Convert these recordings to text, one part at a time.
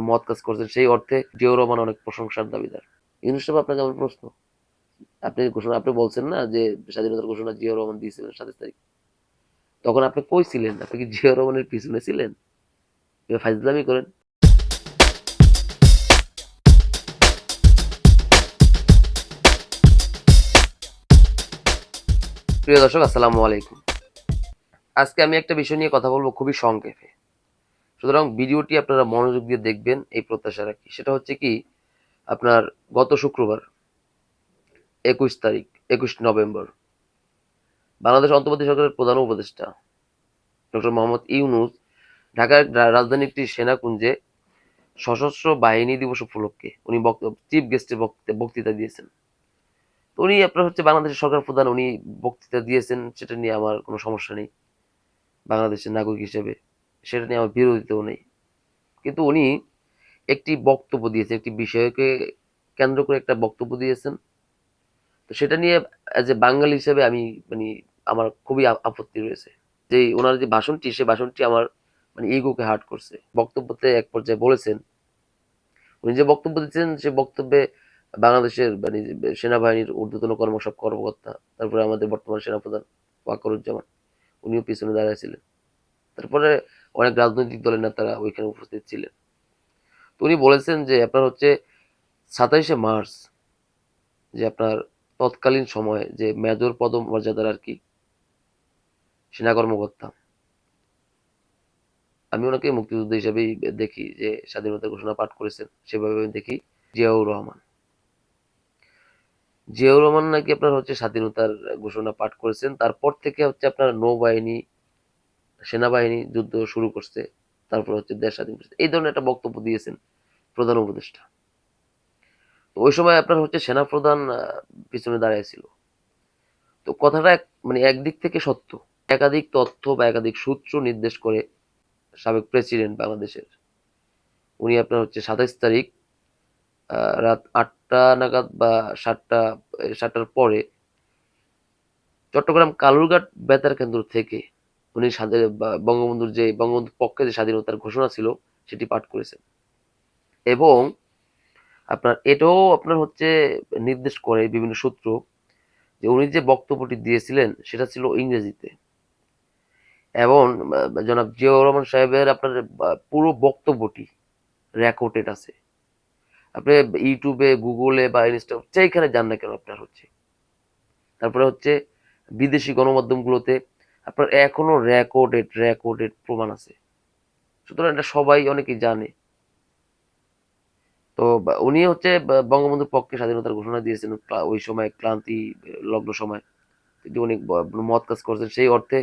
মত কাজ করছেন, সেই অর্থে জিয়াউর রহমান অনেক প্রশংসার দাবিদার। ইউনূস সাহেব, আপনাকে আমার প্রশ্ন, আপনি বলছেন না যে স্বাধীনতার ঘোষণা জিয়াউর রহমান দিয়েছিলেন 27 তারিখ, তখন আপনি কই ছিলেন? আপনি কি জিয়াউর রহমানের পিছনে ছিলেন? ফাইজলামি করেন। প্রিয় দর্শক, আসসালামু আলাইকুম। আজকে আমি একটা বিষয় নিয়ে কথা বলবো খুবই সংক্ষেপে, সুতরাং ভিডিওটি আপনারা মনোযোগ দিয়ে দেখবেন এই প্রত্যাশা রাখি। সেটা হচ্ছে কি, আপনার গত শুক্রবার 21 তারিখ, 21 নভেম্বর, বাংলাদেশ অন্তর্বর্তী সরকারের প্রধান উপদেষ্টা ডক্টর মোহাম্মদ ইউনূস ঢাকার রাজধানীর একটি সেনাকুঞ্জে সশস্ত্র বাহিনী দিবস উপলক্ষে উনি চিফ গেস্টের বক্তৃতা দিয়েছেন। তো উনি আপনার হচ্ছে বাংলাদেশের সরকার প্রধান, উনি বক্তৃতা দিয়েছেন, সেটা নিয়ে আমার কোনো সমস্যা নেই বাংলাদেশের নাগরিক হিসেবে, সেটা নিয়ে আমার বিরোধিতাও নেই। কিন্তু উনি একটি বক্তব্য দিয়েছেন, একটি বিষয়কে কেন্দ্র করে একটা বক্তব্য দিয়েছেন। তো সেটা নিয়ে অ্যাজ এ বাঙালি হিসেবে আমি মানে আমার খুবই আপত্তি রয়েছে। যে ওনার যে ভাষণটি, সে ভাষণটি আমার ইগোকে হার্ট করছে। বক্তব্যতে এক পর্যায়ে বলেছেন, উনি যে বক্তব্য দিচ্ছেন সে বক্তব্যে বাংলাদেশের সেনাবাহিনীর ঊর্ধ্বতন সব কর্মকর্তা, তারপরে আমাদের বর্তমান সেনাপ্রধান ওয়াকারুজ্জামান, উনিও পিছনে দাঁড়িয়েছিলেন। তারপরে অনেক রাজনৈতিক দলের নেতারা ওইখানে উপস্থিত ছিলেন। তো উনি বলেছেন যে আপনার হচ্ছে 27শে মার্চ, যে আপনার তৎকালীন সময়ে যে মেজর পদমর্যাদার আর কি সেনা কর্মকর্তা, আমি ওনাকে মুক্তিযোদ্ধা হিসেবেই দেখি, যে স্বাধীনতার ঘোষণা পাঠ করেছেন সেভাবে আমি দেখি। জিয়াউর রহমান, জিয়াউর রহমান নাকি আপনার হচ্ছে স্বাধীনতার ঘোষণা পাঠ করেছেন, তারপর থেকে হচ্ছে আপনার নৌবাহিনী, সেনাবাহিনী যুদ্ধ শুরু করছে, তারপর হচ্ছে দেশ স্বাধীন করছে, এই ধরনের একটা বক্তব্য দিয়েছেন প্রধান উপদেষ্টা। তো ওই সময় আপনার হচ্ছে সেনা প্রধান পিছনে দাঁড়িয়েছিল। তো কথাটা একদিক থেকে সত্য, একাধিক তথ্য বা একাধিক সূত্র নির্দেশ করে সাবেক প্রেসিডেন্ট বাংলাদেশের, উনি আপনার হচ্ছে 27 তারিখ রাত 8টা নাগাদ বা 7টার পরে চট্টগ্রাম কালুরঘাট বেতার কেন্দ্র থেকে উনি বঙ্গবন্ধুর পক্ষে যে স্বাধীনতার ঘোষণা ছিল সেটি পাঠ করেছেন। এবং আপনার এটাও আপনার হচ্ছে নির্দেশ করে বিভিন্ন সূত্র, যে উনি যে বক্তব্যটি দিয়েছিলেন সেটা ছিল ইংরেজিতে। এবং জনাব জিয়াউর রহমান সাহেবের আপনার পুরো বক্তব্যটি রেকর্ডেড আছে। আপনি ইউটিউবে, গুগলে বা ইনস্টা যেখানে যান না কেন আপনার হচ্ছে, তারপরে হচ্ছে বিদেশি গণমাধ্যমগুলোতে আপনার এখনো রেকর্ডেড প্রমাণ আছে। সুতরাং এটা সবাই অনেকেই জানে। তো উনি হচ্ছে বঙ্গবন্ধুর পক্ষে স্বাধীনতার ঘোষণা দিয়েছেন ওই সময় ক্লান্তি লগ্ন সময়, কিন্তু উনি মত কাজ করছেন, সেই অর্থে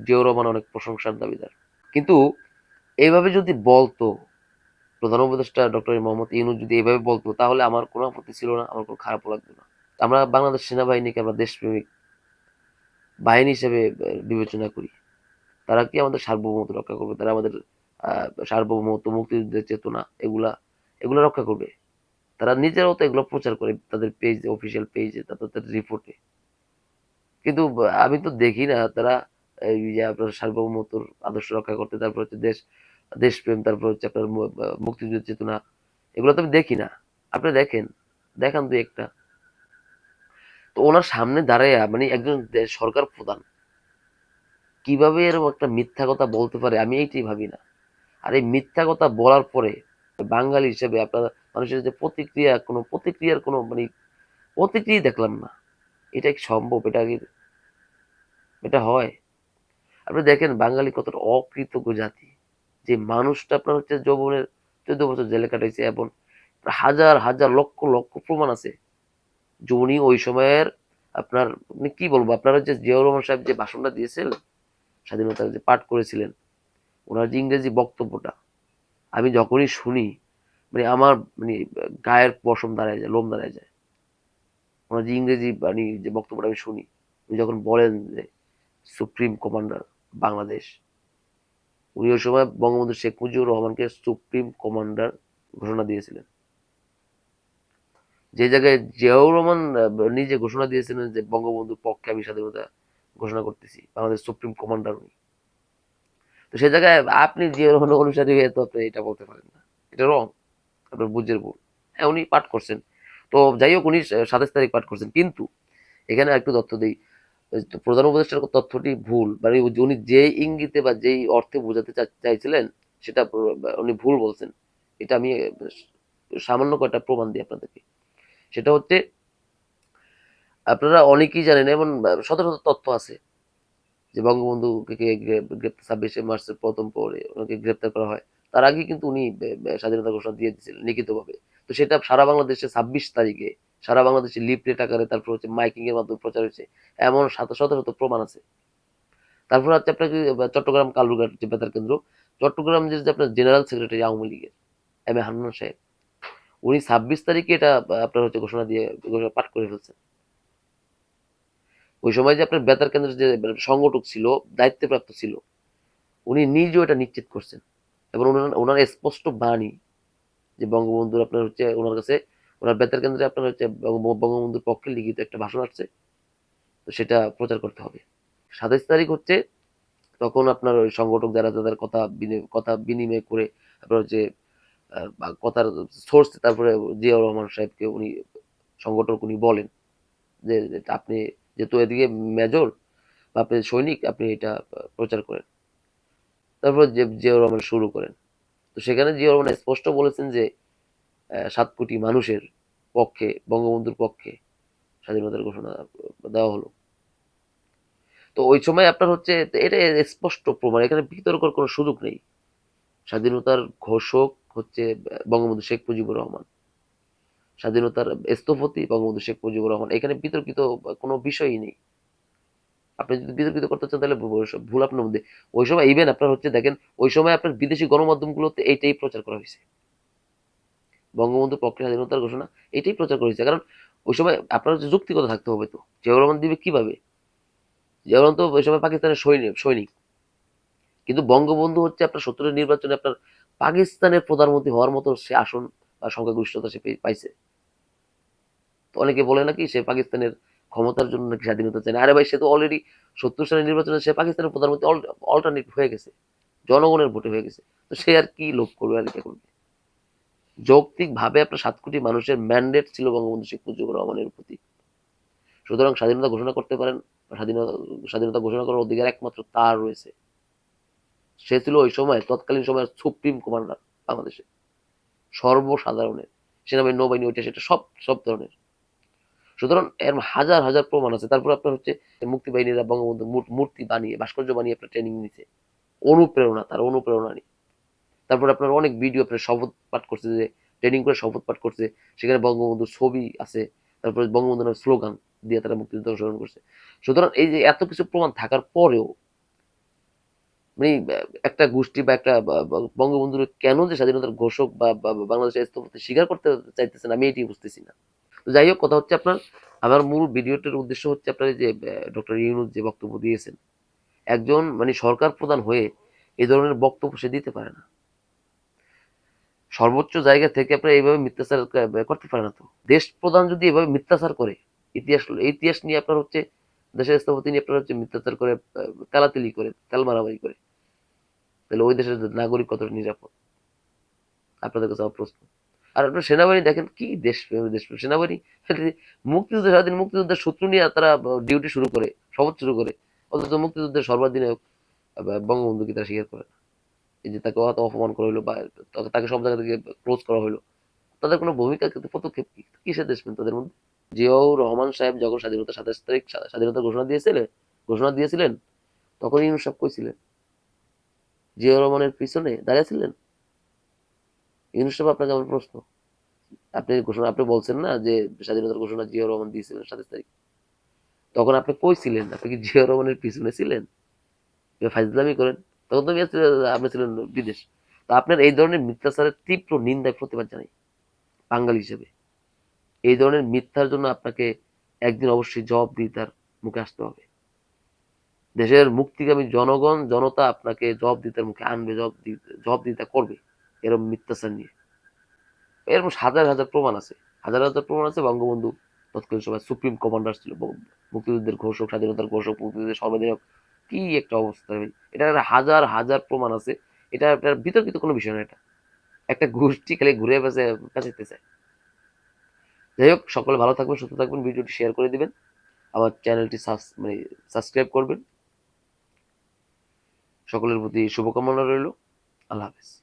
জিয়াউর রহমান অনেক প্রশংসার দাবিদার। কিন্তু এইভাবে যদি বলতো প্রধান উপদেষ্টা ডক্টর মোহাম্মদ ইউনূস, যদি এইভাবে বলতো, তাহলে আমার কোনো আপত্তি ছিল না, আমার কোনো খারাপ লাগতো না। আমরা বাংলাদেশ সেনাবাহিনীকে আমরা দেশপ্রেমিক বাহিনী হিসেবে বিবেচনা করি। তারা কি আমাদের সার্বভৌমত্ব রক্ষা করবে, তারা আমাদের সার্বভৌমত্ব, মুক্তিযুদ্ধের চেতনা, এগুলা এগুলা রক্ষা করবে। তারা নিজেরাও তো এগুলো প্রচার করে তাদের পেজে, অফিসিয়াল পেজে, তাদের রিপোর্টে। কিন্তু আমি তো দেখি না তারা এই যে আপনার সার্বভৌমত্বর আদর্শ রক্ষা করতে, তারপর হচ্ছে দেশপ্রেম, তারপর হচ্ছে আপনার মুক্তিযুদ্ধের চেতনা, এগুলো তো আমি দেখি না। আপনি দেখেন, দেখান দুই একটা। তো ওনার সামনে দাঁড়ায় একজন সরকার প্রধান কিভাবে এরকম একটা মিথ্যা কথা বলতে পারে, আমি এইটাই ভাবি না। আর এই মিথ্যা কথা বলার পরে বাঙালি হিসেবে আপনার মানুষের যে প্রতিক্রিয়ার কোনো প্রতিক্রিয়া দেখলাম না। এটা কি সম্ভব? এটা হয়? আপনি দেখেন বাঙালি কতটা অকৃতজ্ঞ জাতি, যে মানুষটা আপনার হচ্ছে যৌবনের 14 বছর জেলে কাটাইছে, এবং হাজার হাজার লক্ষ লক্ষ প্রমাণ আছে যে উনি ওই সময়ের আপনার কি বলবো, আপনারা যে জিয়াউর রহমান সাহেব যে ভাষণটা দিয়েছিলেন, স্বাধীনতা যে পাঠ করেছিলেন, ওনার যে ইংরেজি বক্তব্যটা, আমি যখনই শুনি আমার গায়ের পশম দাঁড়ায় যায়, লোম দাঁড়ায় যায়। ওনার যে ইংরেজি যে বক্তব্যটা আমি শুনি, উনি যখন বলেন যে সুপ্রিম কমান্ডার বাংলাদেশ, উনি ওই সময় বঙ্গবন্ধু শেখ মুজিবুর রহমানকে সুপ্রিম কমান্ডার ঘোষণা দিয়েছিলেন। যে জায়গায় জিয়াউর রহমান নিজে ঘোষণা দিয়েছিলেন যে বঙ্গবন্ধুর পক্ষে আমি স্বাধীনতা ঘোষণা করতেছি, বাংলাদেশ সুপ্রিম কমান্ডার উনি। তো সে জায়গায় আপনি জিয়াউর রহমান অনুসারী হয়ে তো আপনি এটা বলতে পারেন না। এটা রং, আপনার বুঝের ভুল। হ্যাঁ, উনি পাঠ করছেন। তো যাই হোক, উনি 27 তারিখ পাঠ করছেন, কিন্তু এখানে একটু তথ্য দিই। প্রধান উপদেষ্টার তথ্যটি ভুল, মানে উনি যে ইঙ্গিতে বা যেই অর্থে বোঝাতে চাইছিলেন সেটা উনি ভুল বলছেন। এটা আমি সামান্য কয়েকটা প্রমাণ দিই আপনাদেরকে। সেটা হচ্ছে, আপনারা অনেকেই জানেন, এমন শত শত তথ্য আছে যে বঙ্গবন্ধুকে 26শে মার্চের প্রথম পরে ওনাকে গ্রেপ্তার করা হয়। তার আগে কিন্তু উনি স্বাধীনতা ঘোষণা দিয়ে দিয়েছিলেন লিখিতভাবে। তো সেটা সারা বাংলাদেশে 26 তারিখে সারা বাংলাদেশে লিফলেট আকারে, তারপর হচ্ছে মাইকিং এর মাধ্যমে প্রচার হয়েছে। এমন শত শত শত প্রমাণ আছে। তারপর হচ্ছে আপনাকে চট্টগ্রাম কালুরঘাট যে বেতার কেন্দ্র, চট্টগ্রাম যে আপনার জেনারেল সেক্রেটারি আওয়ামী লীগের এম এ হান্নান সাহেব, উনি 26 তারিখে এটা আপনার হচ্ছে ঘোষণা দিয়ে ঘোষণা পাঠ করে ফেলছেন। ওই সময় যে আপনার বেতার কেন্দ্রের যে সংগঠক ছিল, দায়িত্বপ্রাপ্ত ছিল, উনি নিজেও এটা নিশ্চিত করছেন। এবং ওনার স্পষ্ট বাণী যে বঙ্গবন্ধুর আপনার হচ্ছে ওনার কাছে, ওনার বেতার কেন্দ্রে আপনার হচ্ছে বঙ্গবন্ধুর পক্ষে লিখিত একটা ভাষণ আসছে, তো সেটা প্রচার করতে হবে। 27 তারিখ হচ্ছে, তখন আপনার ওই সংগঠক যারা তাদের কথা বিনিময় করে আপনার হচ্ছে কথার সোর্স, তারপরে জিয়াউর রহমান সাহেবকে উনি সংগঠক উনি বলেন যে আপনি যেহেতু এদিকে মেজর বা আপনি সৈনিক, আপনি এটা প্রচার করেন। তারপর যে জিয়াউর রহমান শুরু করেন। তো সেখানে জিয়াউর রহমান স্পষ্ট বলেছেন যে 7 কোটি মানুষের পক্ষে, বঙ্গবন্ধুর পক্ষে স্বাধীনতার ঘোষণা দেওয়া হলো। তো ওই সময় আপনার হচ্ছে এটা স্পষ্ট প্রমাণ, এখানে বিতর্কের কোনো সুযোগ নেই। স্বাধীনতার ঘোষক হচ্ছে বঙ্গবন্ধু শেখ মুজিবুর রহমান, স্বাধীনতার স্থপতি বঙ্গবন্ধু শেখ মুজিবুর রহমান। এখানে বিতর্কিত কোনো বিষয়ই নেই। আপনি যদি বিতর্কিত করতে চান তাহলে ভুল আপনার মধ্যে। ওই সময় ইভেন আপনার হচ্ছে দেখেন, ওই সময় আপনার বিদেশি গণমাধ্যমগুলোতে এইটাই প্রচার করা হয়েছে, বঙ্গবন্ধুর পক্ষে স্বাধীনতার ঘোষণা, এটাই প্রচার করা হয়েছে। কারণ ওই সময় আপনার হচ্ছে যুক্তিগত থাকতে হবে। তো জিয়াউর রহমান দিবে কিভাবে? জিয়াউর রহমান তো ওই সময় পাকিস্তানের সৈনিক, কিন্তু বঙ্গবন্ধু হচ্ছে আপনার 70-এর নির্বাচনে আপনার পাকিস্তানের প্রধানমন্ত্রী হওয়ার মতো সে আসন বা সংখ্যাগরিষ্ঠতা সে পাইছে। তো অনেকে বলে নাকি সে পাকিস্তানের ক্ষমতার জন্য নাকি স্বাধীনতা চায় না। আরে ভাই, সে তো অলরেডি 70 সালের নির্বাচনে সে পাকিস্তানের প্রধানমন্ত্রী অল্টারনেট হয়ে গেছে, জনগণের ভোটে হয়ে গেছে। তো সে আর কি লোভ করবে, আর কি করবে? যৌক্তিক ভাবে আপনার 7 কোটি মানুষের ম্যান্ডেট ছিল বঙ্গবন্ধু শেখ মুজিবুর রহমানের প্রতি। সুতরাং স্বাধীনতা ঘোষণা করতে পারেন, স্বাধীনতা স্বাধীনতা ঘোষণা করার অধিকার একমাত্র তার রয়েছে। সে ছিল ওই সময় তৎকালীন সময়ের সুপ্রিম কমান্ডার বাংলাদেশে, সর্বসাধারণের, সেনাবাহিনী, নৌবাহিনী, ওইটা সেটা সব সব ধরনের। সুতরাং এর হাজার হাজার প্রমাণ আছে। তারপর আপনার হচ্ছে মুক্তিবাহিনীরা বঙ্গবন্ধু মূর্তি বানিয়ে, ভাস্কর্য বানিয়ে আপনার ট্রেনিং নিচ্ছে, অনুপ্রেরণা, তার অনুপ্রেরণা নিয়ে। তারপর আপনার অনেক ভিডিও আপনার শপথ পাঠ করছে, যে ট্রেনিং করে শপথ পাঠ করছে, সেখানে বঙ্গবন্ধুর ছবি আছে, তারপরে বঙ্গবন্ধুর স্লোগান দিয়ে তারা মুক্তিযুদ্ধ অংশগ্রহণ করছে। সুতরাং এই যে এত কিছু প্রমাণ থাকার পরেও মানে একটা গোষ্ঠী বা একটা বঙ্গবন্ধুর কেন যে স্বাধীনতার ঘোষক বা বাংলাদেশের স্থপতি স্বীকার করতে চাইতেছেন, আমি এটি বুঝতেছি না। তো যাই হোক, কথা হচ্ছে আপনার, আমার মূল ভিডিওটির উদ্দেশ্য হচ্ছে আপনার এই যে ডক্টর ইউনূস যে বক্তব্য দিয়েছেন, একজন মানে সরকার প্রধান হয়ে এই ধরনের বক্তব্য সে দিতে পারে না। সর্বোচ্চ জায়গা থেকে আপনার এইভাবে মিথ্যাচার করতে পারে না। তো দেশ প্রধান যদি এভাবে মিথ্যাচার করে, ইতিহাস নিয়ে আপনার হচ্ছে, দেশের স্থপতি নিয়ে আপনার হচ্ছে মিথ্যাচার করে, তেলাতেলি করে, তেল মারামারি করে, তাহলে ওই দেশের নাগরিক কতটা নিরাপদ? আপনাদের কাছে আমার প্রশ্ন। আর আপনার সেনাবাহিনী দেখেন, কি দেশপ্রেম সেনাবাহিনী! মুক্তিযুদ্ধ, স্বাধীন মুক্তিযুদ্ধের সূত্র নিয়ে তারা ডিউটি শুরু করে, শপথ শুরু করে, অথচ মুক্তিযুদ্ধের সর্বাধিনায়ক বঙ্গবন্ধুকে তারা স্বীকার করে না। এই যে তাকে অত অপমান করা হলো বা তাকে সব জায়গা থেকে ক্লোজ করা হলো, তাদের কোনো ভূমিকা কিন্তু পদক্ষেপ কি, কিসের দেশপ্রেম তাদের মধ্যে? জিয়াউর রহমান সাহেব যখন স্বাধীনতা 27 তারিখ স্বাধীনতা ঘোষণা দিয়েছিলেন, তখন ইউনূস সাহেব কই ছিলেন? জিয়াউর রহমানের পিছনে দাঁড়িয়ে ছিলেন? ইউনূস সাহেব, আপনাকে আমার প্রশ্ন। আপনি বলছেন না যে স্বাধীনতার ঘোষণা জিয়াউর রহমান দিয়েছিলেন 27 তারিখ, তখন আপনি কই ছিলেন? আপনি কি জিয়াউর রহমানের পিছনে ছিলেন? ফাইজলামি করেন। তখন তো আপনি ছিলেন বিদেশ। তো আপনার এই ধরনের মিথ্যাচারের তীব্র নিন্দায় প্রতিবাদ জানাই বাঙালি হিসেবে। এই ধরনের মিথ্যার জন্য আপনাকে একদিন অবশ্যই জবাবদিহিতার মুখে আসতে হবে। দেশের মুক্তিকামী জনগণ, জনতা আপনাকে জবাবদিহিতার মুখে আনবে, জবাবদিহিতা করবে এরকম মিথ্যাচার নিয়ে। এরকম হাজার হাজার প্রমাণ আছে, হাজার হাজার প্রমাণ আছে। বঙ্গবন্ধু তৎকালীন সময় সুপ্রিম কমান্ডার ছিল, মুক্তিযুদ্ধের ঘোষক, স্বাধীনতার ঘোষক, মুক্তিযুদ্ধের সর্বাধিনায়ক। কি একটা অবস্থা! এটা হাজার হাজার প্রমাণ আছে। এটা বিতর্কিত কোনো বিষয় না। এটা একটা গোষ্ঠী খালি ঘুরে বেঁচাইতে চায়। যাই হোক, সকলে ভালো থাকবেন, সুস্থ থাকবেন, ভিডিওটি শেয়ার করে দিবেন, আমার চ্যানেলটি সাবস্ক্রাইব করবেন। সকলের প্রতি শুভকামনা রইল। আল্লাহ হাফেজ।